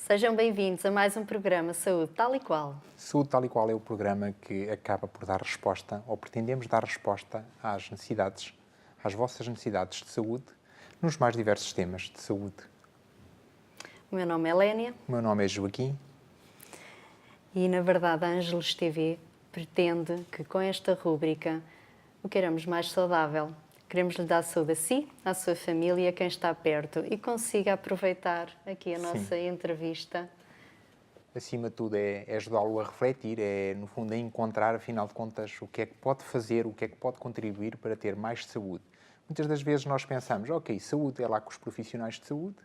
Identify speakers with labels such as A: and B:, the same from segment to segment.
A: Sejam bem-vindos a mais um programa Saúde Tal e Qual.
B: Saúde Tal e Qual é o programa que acaba por dar resposta, ou pretendemos dar resposta às necessidades, às vossas necessidades de saúde, nos mais diversos temas de saúde.
A: O meu nome é Lénia
B: O meu nome é Joaquim.
A: e, na verdade, a Ângeles TV pretende que, com esta rúbrica, o queiramos mais saudável. Queremos lhe dar saúde a si, à sua família, a quem está perto e consiga aproveitar aqui a nossa entrevista.
B: Acima de tudo, é ajudá-lo a refletir, no fundo, a encontrar, afinal de contas, o que é que pode fazer, o que é que pode contribuir para ter mais saúde. Muitas das vezes nós pensamos, ok, saúde é lá com os profissionais de saúde,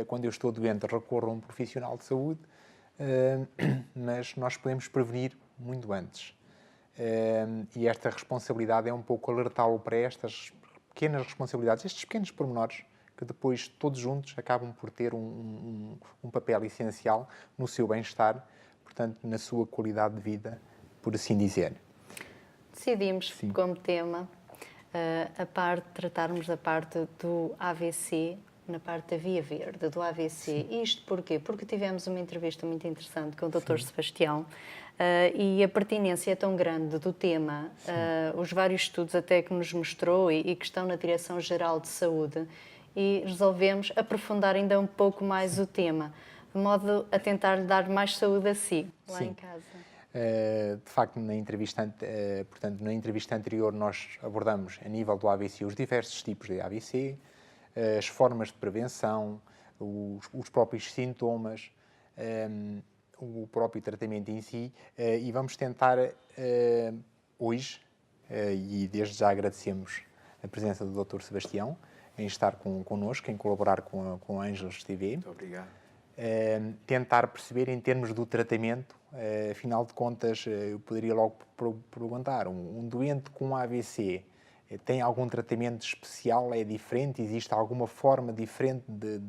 B: quando eu estou doente recorro a um profissional de saúde, mas nós podemos prevenir muito antes. E esta responsabilidade é um pouco alertá-lo para estas pequenas responsabilidades, estes pequenos pormenores, que depois, todos juntos, acabam por ter um papel essencial no seu bem-estar, portanto, na sua qualidade de vida, por assim dizer.
A: Decidimos, como tema, tratarmos da parte do AVC, na parte da via verde, do AVC. Isto porquê? Porque tivemos uma entrevista muito interessante com o Dr. Sebastião e a pertinência é tão grande do tema, os vários estudos até que nos mostrou e que estão na Direção-Geral de Saúde, e resolvemos aprofundar ainda um pouco mais o tema, de modo a tentar lhe dar mais saúde a si, lá em casa.
B: De facto, na entrevista anterior nós abordamos, a nível do AVC, os diversos tipos de AVC, as formas de prevenção, os próprios sintomas, o próprio tratamento em si, e vamos tentar hoje, e desde já agradecemos a presença do Dr. Sebastião, em estar connosco, em colaborar com a Ângeles TV.
C: Muito obrigado.
B: Tentar perceber em termos do tratamento, afinal de contas, eu poderia logo perguntar, um doente com AVC tem algum tratamento especial, é diferente, existe alguma forma diferente de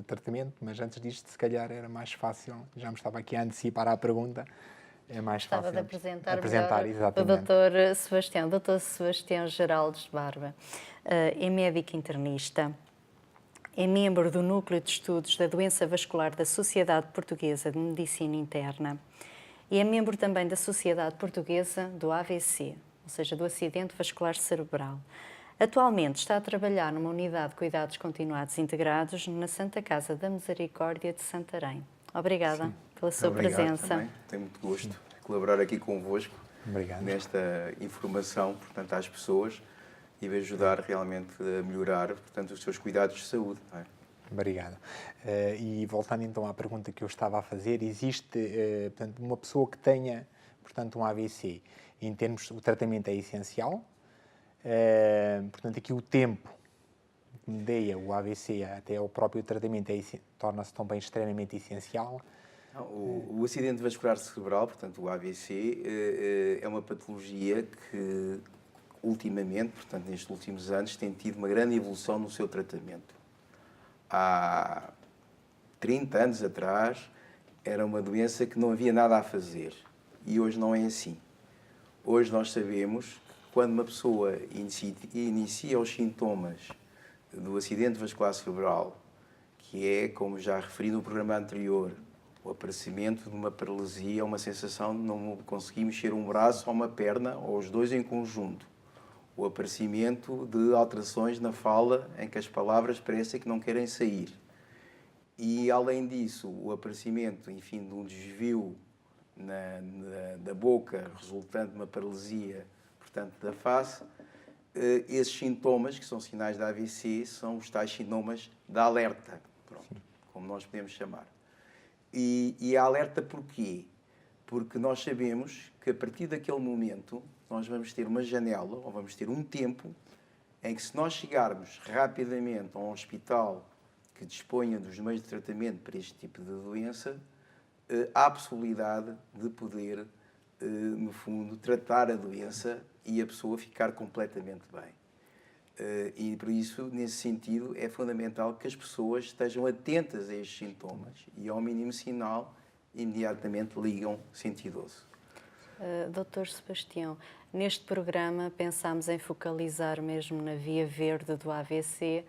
B: tratamento? Mas antes disto, se calhar era mais fácil, já me estava aqui a antecipar à pergunta, é mais
A: Gostava
B: fácil
A: de apresentar melhor
B: exatamente.
A: o Dr. Sebastião. Dr. Sebastião Geraldes de Barba é médico internista, é membro do Núcleo de Estudos da Doença Vascular da Sociedade Portuguesa de Medicina Interna e é membro também da Sociedade Portuguesa do AVC, ou seja, do Acidente Vascular Cerebral. Atualmente está a trabalhar numa unidade de cuidados continuados integrados na Santa Casa da Misericórdia de Santarém. Obrigada pela sua presença.
C: Também. Tenho muito gosto de colaborar aqui convosco.
B: Obrigado.
C: Nesta informação, portanto, às pessoas e de ajudar realmente a melhorar, portanto, os seus cuidados de saúde. Não é?
B: Obrigado. E voltando então à pergunta que eu estava a fazer, existe, portanto, uma pessoa que tenha, portanto, um AVC, em termos, o tratamento é essencial, portanto, aqui o tempo que medeia o AVC até ao próprio tratamento torna-se também extremamente essencial.
C: O acidente vascular cerebral, portanto, o AVC, é uma patologia que, ultimamente, portanto, nestes últimos anos, tem tido uma grande evolução no seu tratamento. Há 30 anos atrás, era uma doença que não havia nada a fazer. E hoje não é assim. Hoje nós sabemos que quando uma pessoa inicia os sintomas do acidente vascular cerebral, que é, como já referi no programa anterior, o aparecimento de uma paralisia, uma sensação de não conseguir mexer um braço ou uma perna, ou os dois em conjunto. O aparecimento de alterações na fala, em que as palavras parecem que não querem sair. E, além disso, o aparecimento, enfim, de um desvio da boca, resultante de uma paralisia, portanto, da face. Esses sintomas, que são sinais da AVC, são os tais sintomas de alerta, pronto, como nós podemos chamar. E a alerta porquê? Porque nós sabemos que, a partir daquele momento, nós vamos ter uma janela, ou vamos ter um tempo, em que, se nós chegarmos rapidamente a um hospital que disponha dos meios de tratamento para este tipo de doença, há a possibilidade de poder, no fundo, tratar a doença e a pessoa ficar completamente bem. E, por isso, nesse sentido, é fundamental que as pessoas estejam atentas a estes sintomas e, ao mínimo sinal, imediatamente ligam 112.
A: Dr. Sebastião, neste programa pensámos em focalizar mesmo na via verde do AVC,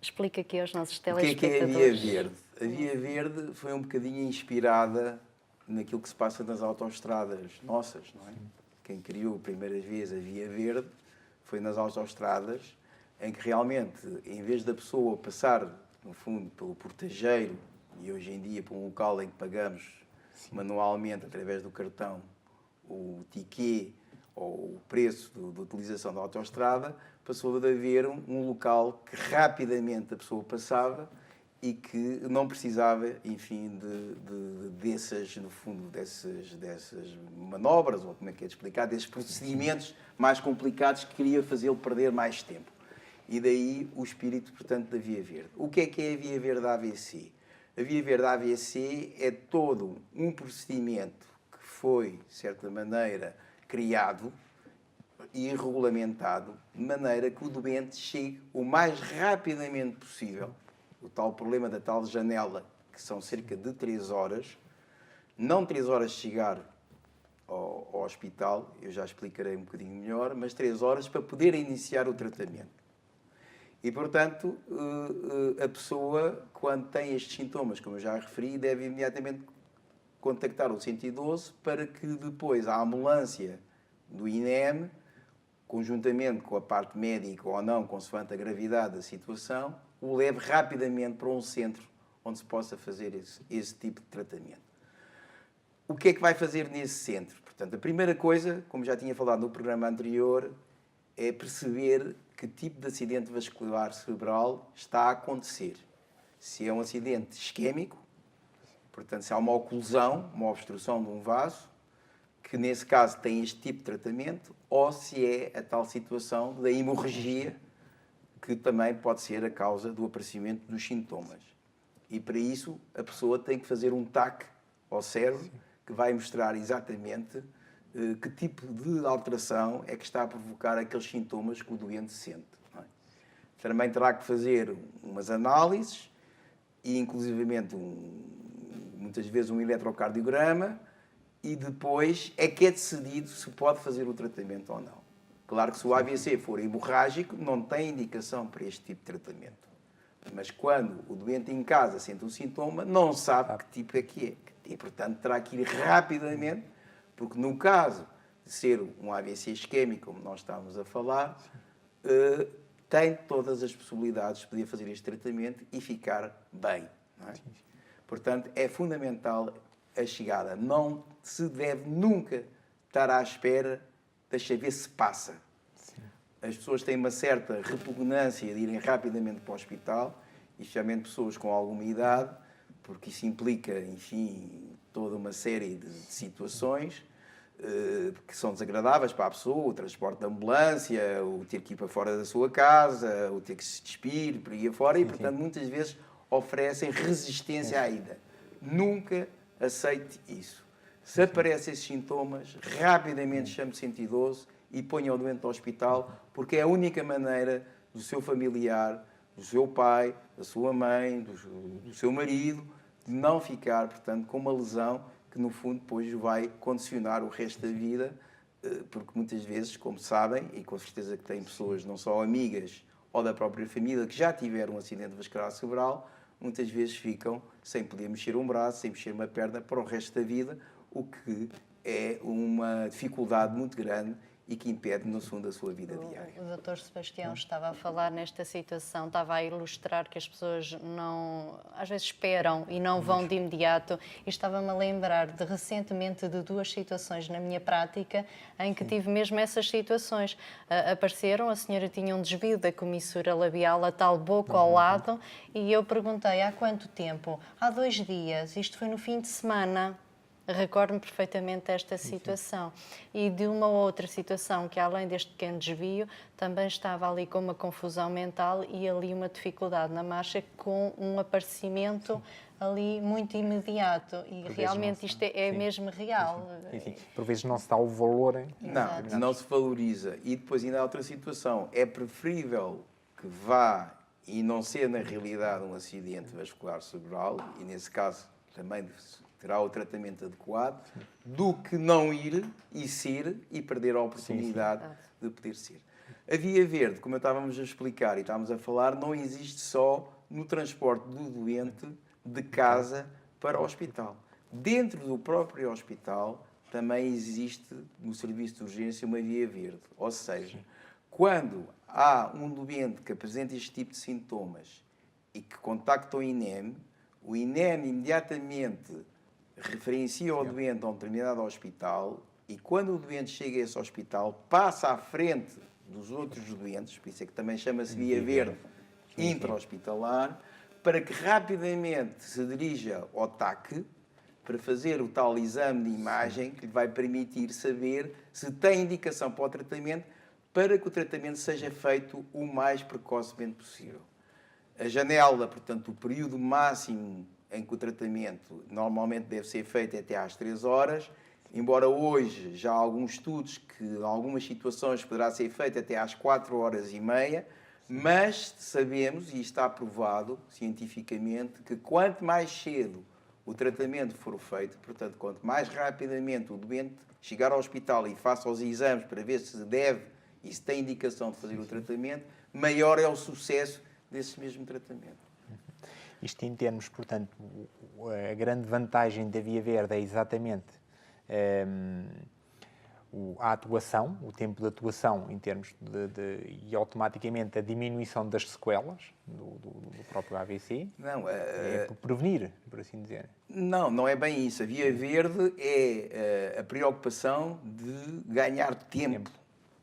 A: Explica aqui aos nossos
C: O que é a Via
A: telespectadores.
C: Verde? A Via Verde foi um bocadinho inspirada naquilo que se passa nas autoestradas nossas, não é? Quem criou a primeira vez a Via Verde foi nas autoestradas, em que realmente, em vez da pessoa passar, no fundo, pelo portageiro, e hoje em dia para um local em que pagamos manualmente, através do cartão, o ticket ou o preço da utilização da autoestrada, passou a haver um local que rapidamente a pessoa passava e que não precisava, enfim, dessas, no fundo, dessas manobras, ou como é que é de explicar, desses procedimentos mais complicados que queria fazê-lo perder mais tempo. E daí o espírito, portanto, da Via Verde. O que é a Via Verde da AVC? A Via Verde da AVC é todo um procedimento que foi, de certa maneira, criado e regulamentado, de maneira que o doente chegue o mais rapidamente possível. O tal problema da tal janela, que são cerca de 3 horas, não 3 horas de chegar ao hospital, eu já explicarei um bocadinho melhor, mas 3 horas para poder iniciar o tratamento. E, portanto, a pessoa, quando tem estes sintomas, como eu já referi, deve imediatamente contactar o 112 para que depois a ambulância do INEM, conjuntamente com a parte médica ou não, consoante a gravidade da situação, o leve rapidamente para um centro onde se possa fazer esse tipo de tratamento. O que é que vai fazer nesse centro? Portanto, a primeira coisa, como já tinha falado no programa anterior, é perceber que tipo de acidente vascular cerebral está a acontecer. Se é um acidente isquémico, portanto, se há uma oclusão, uma obstrução de um vaso, que nesse caso tem este tipo de tratamento, ou se é a tal situação da hemorragia, que também pode ser a causa do aparecimento dos sintomas. E para isso a pessoa tem que fazer um TAC ao cérebro, que vai mostrar exatamente que tipo de alteração é que está a provocar aqueles sintomas que o doente sente. Não é? Também terá que fazer umas análises e, inclusivamente, muitas vezes um eletrocardiograma, e depois é que é decidido se pode fazer o tratamento ou não. Claro que se o AVC for hemorrágico, não tem indicação para este tipo de tratamento. Mas quando o doente em casa sente um sintoma, não sabe que tipo é que é. E, portanto, terá que ir rapidamente, porque no caso de ser um AVC isquémico, como nós estávamos a falar, tem todas as possibilidades de poder fazer este tratamento e ficar bem. Não é? Portanto, é fundamental a chegada. Não se deve nunca estar à espera, deixa ver se passa. As pessoas têm uma certa repugnância de irem rapidamente para o hospital, especialmente pessoas com alguma idade, porque isso implica, enfim, toda uma série de situações que são desagradáveis para a pessoa, o transporte de ambulância, o ter que ir para fora da sua casa, o ter que se despir, por aí afora, e, portanto, muitas vezes oferecem resistência à ida. Nunca aceite isso. Se aparecem esses sintomas, rapidamente chame o 112 e ponha o doente no hospital, porque é a única maneira do seu familiar, do seu pai, da sua mãe, do seu marido, de não ficar, portanto, com uma lesão que, no fundo, depois vai condicionar o resto da vida, porque muitas vezes, como sabem, e com certeza que têm pessoas, não só amigas ou da própria família, que já tiveram um acidente vascular cerebral, muitas vezes ficam sem poder mexer um braço, sem mexer uma perna para o resto da vida, o que é uma dificuldade muito grande e que impede, no fundo, a sua vida diária.
A: O Dr. Sebastião estava a falar nesta situação, estava a ilustrar que as pessoas não, às vezes esperam e não vão de imediato, e estava-me a lembrar recentemente de 2 situações na minha prática em que tive mesmo essas situações. Apareceram, a senhora tinha um desvio da comissura labial, a tal boca ao lado, e eu perguntei há quanto tempo? Há 2 dias, isto foi no fim de semana. Recordo-me perfeitamente desta situação. E de uma outra situação que, além deste pequeno desvio, também estava ali com uma confusão mental e ali uma dificuldade na marcha com um aparecimento ali muito imediato. E realmente isto é mesmo real.
B: Enfim, por vezes não se dá o valor.
C: Não se valoriza. E depois ainda há outra situação. É preferível que vá e não ser na realidade um acidente vascular cerebral, e nesse caso também terá o tratamento adequado, do que não ir e ser e perder a oportunidade de poder ser. A via verde, como eu estávamos a explicar e estávamos a falar, não existe só no transporte do doente de casa para o hospital. Dentro do próprio hospital também existe no serviço de urgência uma via verde. Ou seja, quando há um doente que apresenta este tipo de sintomas e que contacta o INEM imediatamente referencia o doente a um determinado hospital e quando o doente chega a esse hospital, passa à frente dos outros doentes, por isso é que também chama-se via verde intra-hospitalar, para que rapidamente se dirija ao TAC para fazer o tal exame de imagem que lhe vai permitir saber se tem indicação para o tratamento, para que o tratamento seja feito o mais precocemente possível. A janela, portanto, o período máximo em que o tratamento normalmente deve ser feito é até às 3 horas, embora hoje já há alguns estudos que em algumas situações poderá ser feito até às 4 horas e meia, mas sabemos, e está provado cientificamente, que quanto mais cedo o tratamento for feito, portanto, quanto mais rapidamente o doente chegar ao hospital e faça os exames para ver se deve e se tem indicação de fazer o tratamento, maior é o sucesso desse mesmo tratamento.
B: Isto em termos, portanto, a grande vantagem da via verde é exatamente a atuação, o tempo de atuação em termos e automaticamente a diminuição das sequelas do próprio AVC.
C: Não,
B: é prevenir, por assim dizer.
C: Não é bem isso. A via verde é a preocupação de ganhar tempo.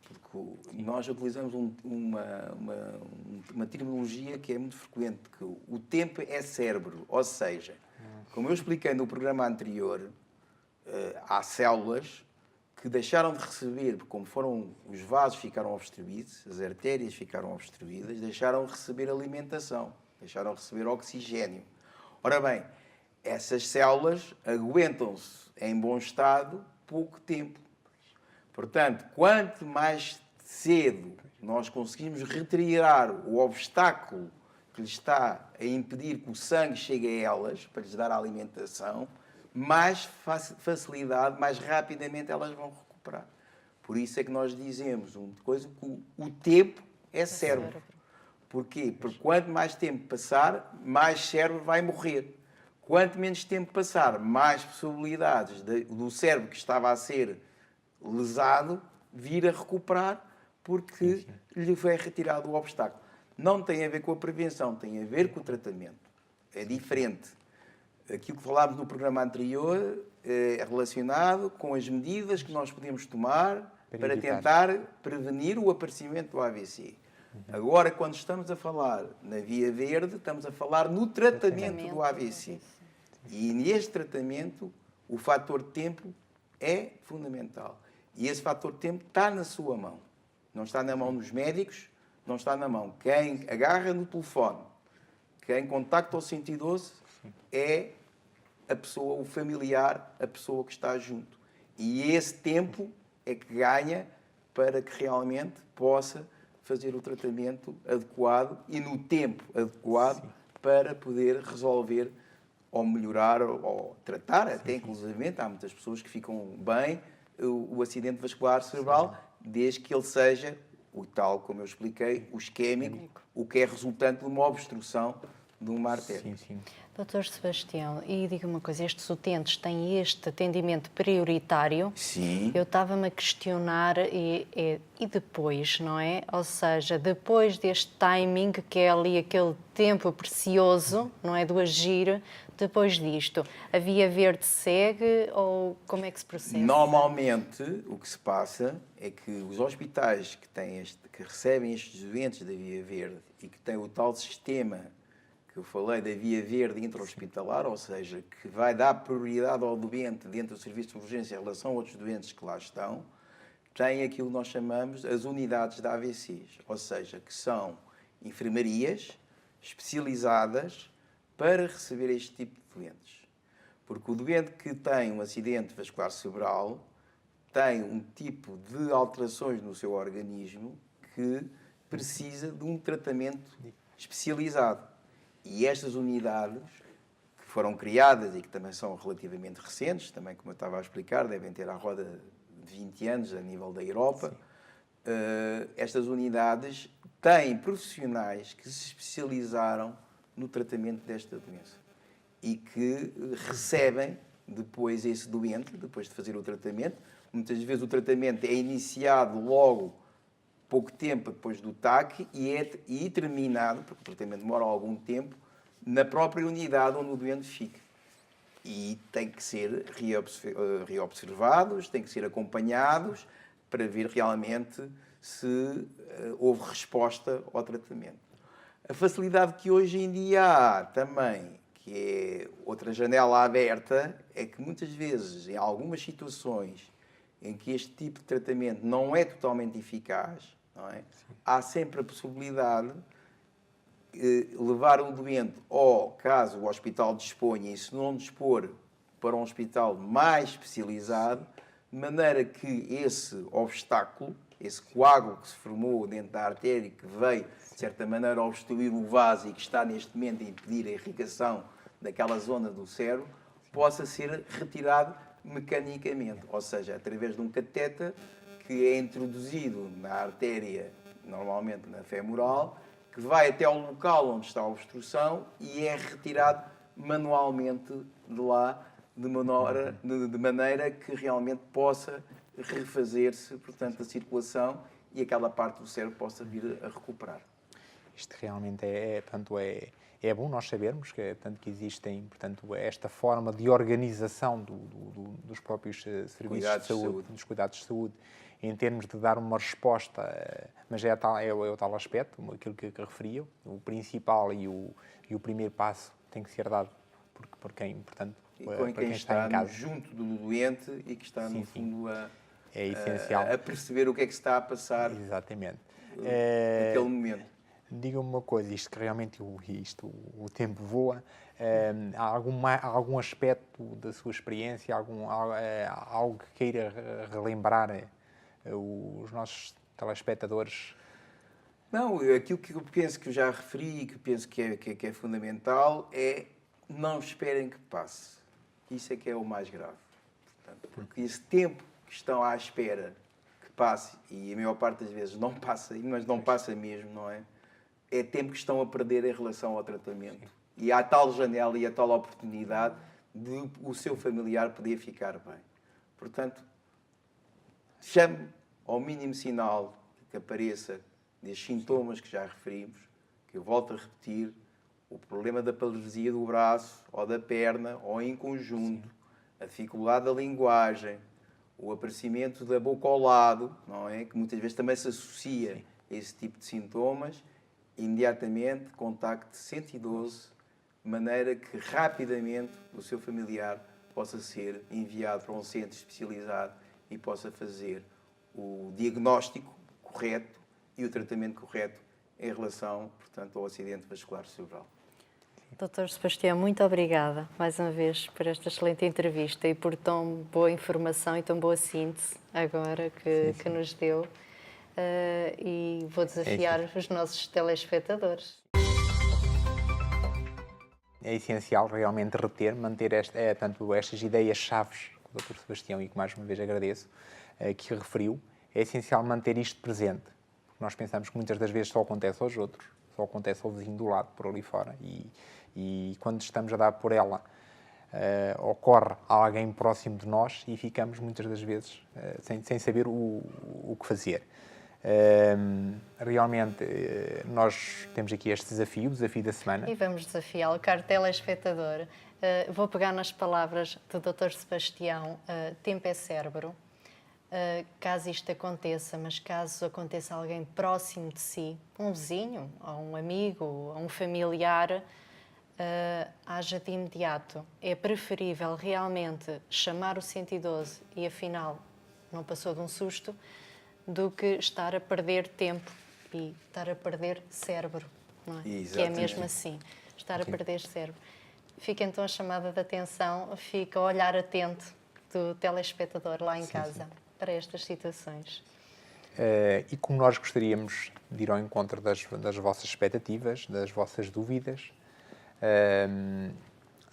C: Porque nós utilizamos uma terminologia que é muito frequente, que o tempo é cérebro. Ou seja, como eu expliquei no programa anterior, há células que deixaram de receber, como os vasos ficaram obstruídos, as artérias ficaram obstruídas, deixaram de receber alimentação, deixaram de receber oxigênio. Ora bem, essas células aguentam-se em bom estado pouco tempo. Portanto, quanto mais cedo nós conseguimos retirar o obstáculo que lhes está a impedir que o sangue chegue a elas, para lhes dar a alimentação, mais facilidade, mais rapidamente elas vão recuperar. Por isso é que nós dizemos uma coisa, que o tempo é cérebro. Porquê? Porque quanto mais tempo passar, mais cérebro vai morrer. Quanto menos tempo passar, mais possibilidades do cérebro que estava a ser lesado vir a recuperar, porque lhe foi retirado o obstáculo. Não tem a ver com a prevenção, tem a ver com o tratamento. É diferente. Aquilo que falámos no programa anterior é relacionado com as medidas que nós podemos tomar para tentar prevenir o aparecimento do AVC. Agora, quando estamos a falar na via verde, estamos a falar no tratamento do AVC. E neste tratamento, o fator tempo é fundamental. E esse fator tempo está na sua mão. Não está na mão dos médicos, não está na mão. Quem agarra no telefone, quem contacta o 112 é a pessoa, o familiar, a pessoa que está junto. E esse tempo é que ganha para que realmente possa fazer o tratamento adequado e no tempo adequado para poder resolver ou melhorar ou tratar, até inclusivamente, há muitas pessoas que ficam bem, o acidente vascular cerebral, desde que ele seja o tal, como eu expliquei, o isquémico, o que é resultante de uma obstrução de uma artéria.
A: Doutor Sebastião, e diga uma coisa, estes utentes têm este atendimento prioritário?
C: Sim.
A: Eu estava-me a questionar, e depois, não é? Ou seja, depois deste timing, que é ali aquele tempo precioso, não é? Do agir, depois disto, a via verde segue ou como é que se processa?
C: Normalmente, o que se passa é que os hospitais que recebem estes doentes da via verde e que têm o tal sistema que eu falei da via verde intra-hospitalar, ou seja, que vai dar prioridade ao doente dentro do serviço de urgência em relação a outros doentes que lá estão, tem aquilo que nós chamamos as unidades de AVCs, ou seja, que são enfermarias especializadas para receber este tipo de doentes. Porque o doente que tem um acidente vascular cerebral tem um tipo de alterações no seu organismo que precisa de um tratamento especializado. E estas unidades, que foram criadas e que também são relativamente recentes, também como eu estava a explicar, devem ter à roda de 20 anos a nível da Europa, estas unidades têm profissionais que se especializaram no tratamento desta doença e que recebem depois esse doente, depois de fazer o tratamento. Muitas vezes o tratamento é iniciado logo pouco tempo depois do TAC e terminado, porque o tratamento demora algum tempo, na própria unidade onde o doente fica. E tem que ser reobservados, têm que ser acompanhados para ver realmente se houve resposta ao tratamento. A facilidade que hoje em dia há também, que é outra janela aberta, é que muitas vezes, em algumas situações em que este tipo de tratamento não é totalmente eficaz, não é? Há sempre a possibilidade de levar o doente, ou caso o hospital disponha, e se não dispor, para um hospital mais especializado, de maneira que esse obstáculo, esse coágulo que se formou dentro da artéria, que veio, de certa maneira, obstruir o vaso e que está neste momento a impedir a irrigação daquela zona do cérebro, possa ser retirado mecanicamente, ou seja, através de um catéter que é introduzido na artéria, normalmente na femoral, que vai até ao local onde está a obstrução e é retirado manualmente de lá, de maneira que realmente possa refazer-se, portanto, a circulação e aquela parte do cérebro possa vir a recuperar.
B: Isto realmente é bom nós sabermos que, portanto, que existem, portanto, esta forma de organização dos próprios serviços de saúde, dos cuidados de saúde, em termos de dar uma resposta, mas é o tal aspecto, aquilo que referia, o principal e o primeiro passo tem que ser dado por quem, portanto,
C: para quem está em casa, junto do doente e que está, no fundo,
B: é essencial.
C: A perceber o que é que se está a passar.
B: Exatamente.
C: Naquele momento.
B: Diga-me uma coisa, isto que realmente o tempo voa, há algum aspecto da sua experiência, algo que queira relembrar os nossos telespectadores?
C: Não, aquilo que eu penso que eu já referi e que penso que é fundamental é não esperem que passe. Isso é que é o mais grave. Portanto, porque esse tempo que estão à espera que passe, e a maior parte das vezes não passa, mas não passa mesmo, não é? É tempo que estão a perder em relação ao tratamento. E há tal janela e a tal oportunidade de o seu familiar poder ficar bem. Portanto, chame ao mínimo sinal que apareça destes sintomas que já referimos, que eu volto a repetir, o problema da paralisia do braço ou da perna, ou em conjunto, a dificuldade da linguagem, o aparecimento da boca ao lado, não é? Que muitas vezes também se associa a esse tipo de sintomas, imediatamente contacte 112, de maneira que rapidamente o seu familiar possa ser enviado para um centro especializado e possa fazer o diagnóstico correto e o tratamento correto em relação, portanto, ao acidente vascular cerebral.
A: Dr. Sebastião, muito obrigada mais uma vez por esta excelente entrevista e por tão boa informação e tão boa síntese agora que nos deu. E vou desafiar os nossos telespectadores.
B: É essencial realmente manter estas ideias-chaves que o Dr. Sebastião, e que mais uma vez agradeço, que referiu. É essencial manter isto presente. Porque nós pensamos que muitas das vezes só acontece aos outros, só acontece ao vizinho do lado, por ali fora. E quando estamos a dar por ela, ocorre a alguém próximo de nós e ficamos muitas das vezes sem saber o que fazer. Realmente nós temos aqui este desafio, o desafio da semana.
A: E vamos desafiá-lo, caro telespectador. Vou pegar nas palavras do Dr. Sebastião, tempo é cérebro. Caso isto aconteça, mas caso aconteça alguém próximo de si, um vizinho, ou um amigo, ou um familiar, haja de imediato. É preferível realmente chamar o 112 e afinal não passou de um susto, do que estar a perder tempo e estar a perder cérebro, não é? Que é mesmo assim, estar a perder cérebro. Fica então a chamada de atenção, fica o olhar atento do telespectador lá em casa para estas situações.
B: E como nós gostaríamos de ir ao encontro das vossas expectativas, das vossas dúvidas,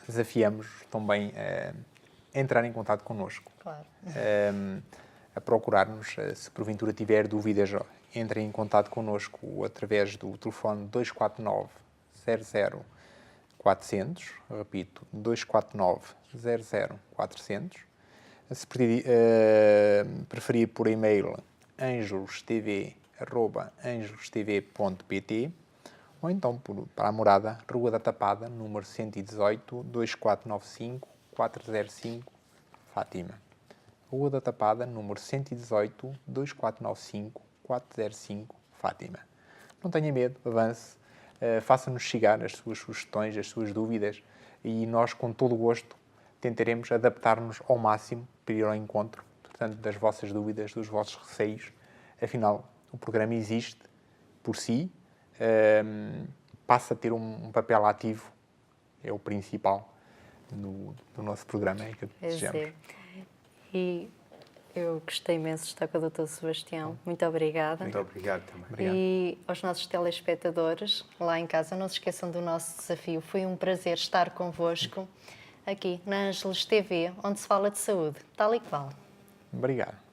B: desafiamos também a entrar em contato connosco.
A: Claro.
B: a procurar-nos. Se porventura tiver dúvidas, entre em contato connosco através do telefone 249 00 400, repito, 249 00 400. Se preferir por e-mail, angelostv@angelostv.pt, ou então para a morada, Rua da Tapada, número 118, 2495 405, Fátima. Rua da Tapada, número 118, 2495 405, Fátima. Não tenha medo, avance, faça-nos chegar as suas sugestões, as suas dúvidas, e nós, com todo o gosto, tentaremos adaptar-nos ao máximo para ir ao encontro, portanto, das vossas dúvidas, dos vossos receios. Afinal, o programa existe por si, passa a ter um papel ativo, é o principal do nosso programa, é que desejamos.
A: E eu gostei imenso de estar com o Dr. Sebastião. Muito obrigada.
C: Muito obrigado também.
B: Obrigado.
A: E aos nossos telespectadores lá em casa, não se esqueçam do nosso desafio. Foi um prazer estar convosco aqui na Ângelos TV, onde se fala de saúde, tal e qual.
B: Obrigado.